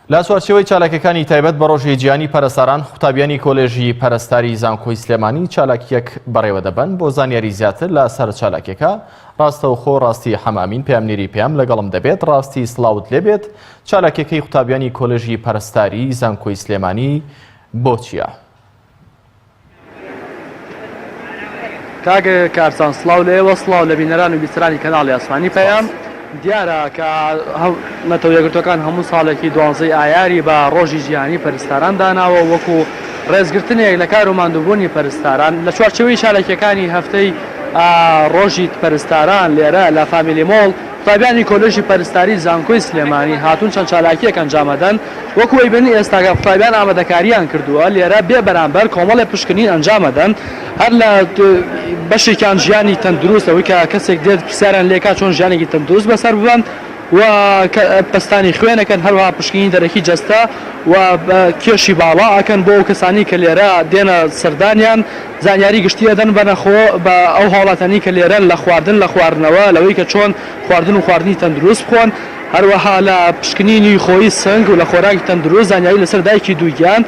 لا چوارچێوەی چالاکیەکانی تایبەت بە ڕۆژی جیهانی پەرستاران قوتابیانی کۆلێژی پەرستاری زانکۆی سلێمانی چالاکیەک بەڕێوە دەبن بۆ زانیاری زیاتر لە سەر چالاکیەکە. ڕاستەوخۆ ڕاستی حەمامین پێامنێری پێم لەگەڵم دەبێت. ڕاستی سڵاوت لێبێت. چالاکیەکەی قوتابیانی کۆلێژی پەرستاری زانکۆی سلێمانی بۆ چییە؟ کاگە کارسان سڵاو لێوە سڵاو لە بینەران و بیسترانی کەناڵی ئاسمانی پەیام. دیارە کە نەتەوە یەکگرتوەکان هەموو ساڵێکی 12 ئایاری بە ڕۆژی ژیانی پەرستاران داناوە وەکو ڕێزگرتنێک لە کار و ماندووبوونی پەرستاران لە چوارچێوەی چالاکیەکانی هەفتەی ڕۆژی پەرستاران لێرە لە فامیلی مۆڵ قوتابیانی کۆلێژی پەرستاری زانکۆی سلێمانی هاتوون چەند چالاکیەک ئەنجامەدەن وەکو ئەیبینی ئێستاگە قوتابیان ئامادەکاریان کردووە لێرە بێ بەرامبەر کۆمەڵێک پشکنین ئەنجامەدەن هەر لە بەشێکیان ژیانی تەندروست ئەوەی کە کەسێک دێت پرسیاریان لێکا چۆن ژیانێکی تەندروست بەسەر ببەن و پەستانی خوێنەکەن هەروەها پشکنی دەرەکی جەستە و کێشی باڵا ئەکەن بۆ ئەو کەسانی کە لێرە دێنە سەردانیان زانیاری گشتی ئەدەن بەنەخۆ بە ئەو هاوڵاتانی کە لێرەن لە خواردن لە خواردنەوە لەوەی کە چۆن خواردن و خواردنی تەندروست بخۆن هەروەها لە پشکنینی خۆی سنگ و لە خۆراکی تەندروست زانیاری لەسەر دایکی دووگیان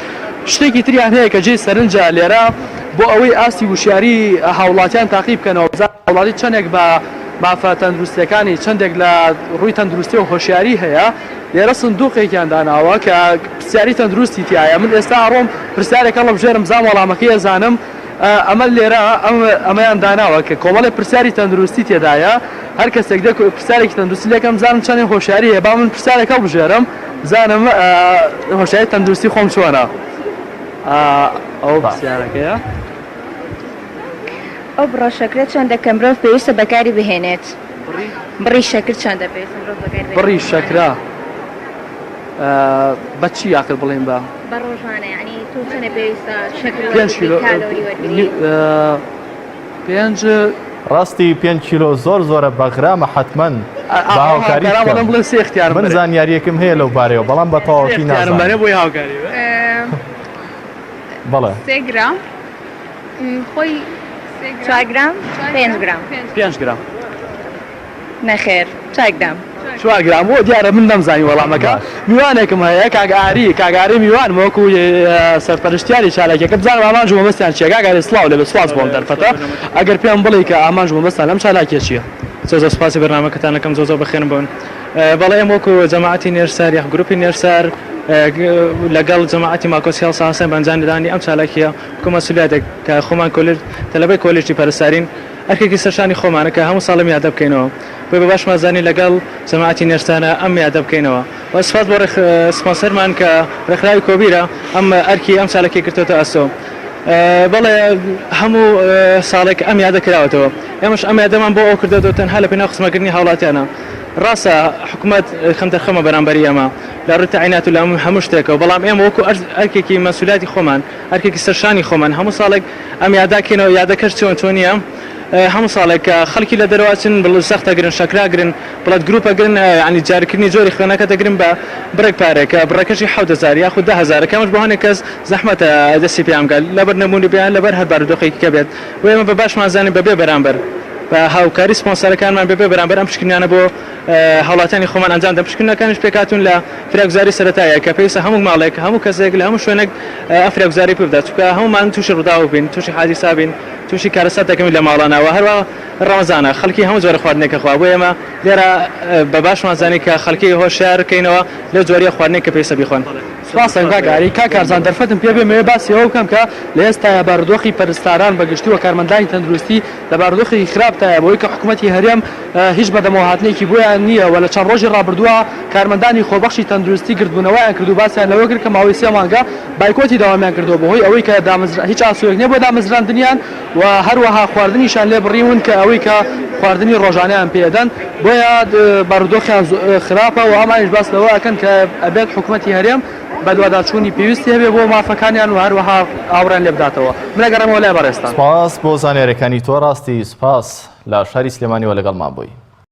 شتێکی تریان هەیە کە جێی سەرنجە لێرە بۆ ئەوەی ئاستی وشیاری هاوڵاتیان تاقی بکەنەوە وڵاتی چەندێک بە مافە تەندروستیەکانی چەندێک لە ڕووی تەندروستی و هۆشیاری هەیە لێرە سندوقێکیان داناوە کە پرسیاری تەندروستی تایە من ئێستا ئەڕۆم پرسیارێکە لە بژێرم زان وەڵامەکەی ئەزانم ئەمە لێرە ئەمەیان داناوە کە کۆمەڵی پرسیاری تەندروستی تێدایە هەر کەسێک دێک پرسیارێکی تەندروستی لێکم زانم چەندێک هۆشیاری هەیە با من پرسیارێکە بژێرم زانم هۆشیاری تەندروستی خۆم چۆنە ئەو پرسیارەکەیە ئەو بڕۆ شەکرێت چەندێکە مرۆڤ پێویستە بەکاری بهێنێت بڕی شەکر چەندە پێویستە مرۆڤ بەکاری بهێنێت بڕی شەکرا بە چی یاکرد بڵێن بە ڕۆژانە یعنی تۆ چەندە پێویستە شەکر 5 ڕاستی 5 کیلۆ زۆرە بەغرامە حتمەن باوکاری بڵێ سێ اختیار من زانیاریەکم هەیە لەو بارەوە بەڵام بە تەواوی نازانم بۆی هاوکاری بەڵێ 3 گرام خۆی 4 گرام 5 گرام 5 گرام نەخێر 4 گرام 4 گرام بۆ دیارە من نەمزانی وەڵامەکە میوانێکم هەیە کاگاری میوان وەکو سەرپەرشتیاری چالاکیەکە بزانم ئامانج و مەبەستیان چییە کاگاری سڵاو لەبێ سواز بۆم دەرفەتە ئەگەر پێم بڵێ کە ئامانج و مەبەستان لەم چالاکیە چییە زۆر سپاسی بەرنامەکەتانەکەم زۆر بەخێن بوون بەڵێ ئێمە وەکو جەماعەتی نێرسەر یاخ گروپی نێرسەر لەگەڵ جەماعەتی ماکۆسیال ساسن بەنجاندانی ئەم چالاکیە وەکو مەسئولیتێک کە خۆمان تەلەبەی کۆلێژی پەرستارین ئەرکێکی سەرشانی خۆمانە کە هەموو ساڵم یادە بکەینەوە بۆ بە باش مازانی لەگەڵ جەماعەتی نێرسانە ئەم یادە بکەینەوە و سپاس بۆ سپانسەرمان کە ڕێکخراوی کۆبیرە ئەم ئەرکی ئەم چالاکی کردوتە ئەسۆ بەڵێ هەموو ساڵێک ئەم یادە کراوەتەوە ئێمەش ئەم یادەمان بۆ ئەو کردەوە تەنها لە پێناو قسمەکردنی هاوڵاتیانە ڕاستە حکوومەت خەمتەرخەمە بەرامبەری ئەمە لە ڕووی تەعینات و لە هەموو شتێکەوە بەڵام ئێمە وەکو ئەرکێکی مەسئولیەتی خۆمان ئەرکێکی سەرشانی خۆمان هەموو ساڵێک ئەم یاداکەینەوە یادەکەش چۆنیە هەموو ساڵێک خەڵکی لە دەرەوەچن بڵ سەختەگرن شەکراگرن بڵەت گروپەگرن ینی جارکردنی جۆری خوێنەکە دەگرن بە برێک پارێکە بڕەکەشی 7000 یاخود 10000 کەمەش بۆ هەنێک کەس زەحمەتە دەستی پێیانگەل لەبەر نەمونی بیان لەبەر هەر بارودۆخێکی کە بێت و ئێمە بە باشمان زانین بەبێ بەرامبەر بە هاوکاری سپۆنسەرەکانمان بەبێ بەرامبەر ئەم پشکنیانە بۆ هاوڵاتیانی خۆمان ئەنجام دەن پشکنەکانش پێکاتون لە فراگوزاری سەرەتایە کە پێویستە هەموو ماڵێک هەموو کەسێک لە هەموو شوێنێک فراگوزاری پێ بدات چونکە هەمومان تووشی ڕووداو بین تووشی حادیسا بین تووشی کارەسات دەکەین لە ماڵانەوە هەروە ڕەمەزانە خەڵکی هەموو جۆرە خواردنێکە خوا بۆ ئێمە لێرە بە باشمان زانی کە خەڵکی هۆشیار بکەینەوە لەو جۆریە خواردنێک کە پێویستە بیخۆن سپاسم کاگاری کارزان دەرفەتم پێ بێ باسی ئەوە بکەم کە لە ئێستا بارودۆخی پەرستاران بەگشتی و کارمەندانی تەندروستی لە بارودۆخی خراپتایە بۆی کە حکوومەتی هەرێم هیچ بەدەمەوهاتنێکی بۆیان نییە و لە چەند ڕۆژی ڕابردووە کارمەندانی خۆبەخشی تەندروستی گردبوونەوەیان کردو باسییان لەوە کرد کە ماوەی 3 مانگە بایکۆتی داوامیان کردەوە بەهۆی ئەوەی کە هیچ ئاسوودێک نییە بۆ دامەزراندنیان و هەروەها خواردنیشان لێ بڕیون کە ئەوەی کە خواردنی ڕۆژانەیان پێدەن بۆیە بارودۆخیان خراپە و ئەمانیش باس لەوە ئەکەن کە ئەبێت حکوومەتی هەرێم بەدواداچوونی پێویستی هەبێ بۆ مافەکانیان و هەروەها ئاوڕان لێ بداتەوە منەگەڕێمەوە لای بەڕێستان سپاس بۆ زانیاریەکانی تۆ ڕاستی سپاس لە شاری سلێمانیەوە لەگەڵمان بووی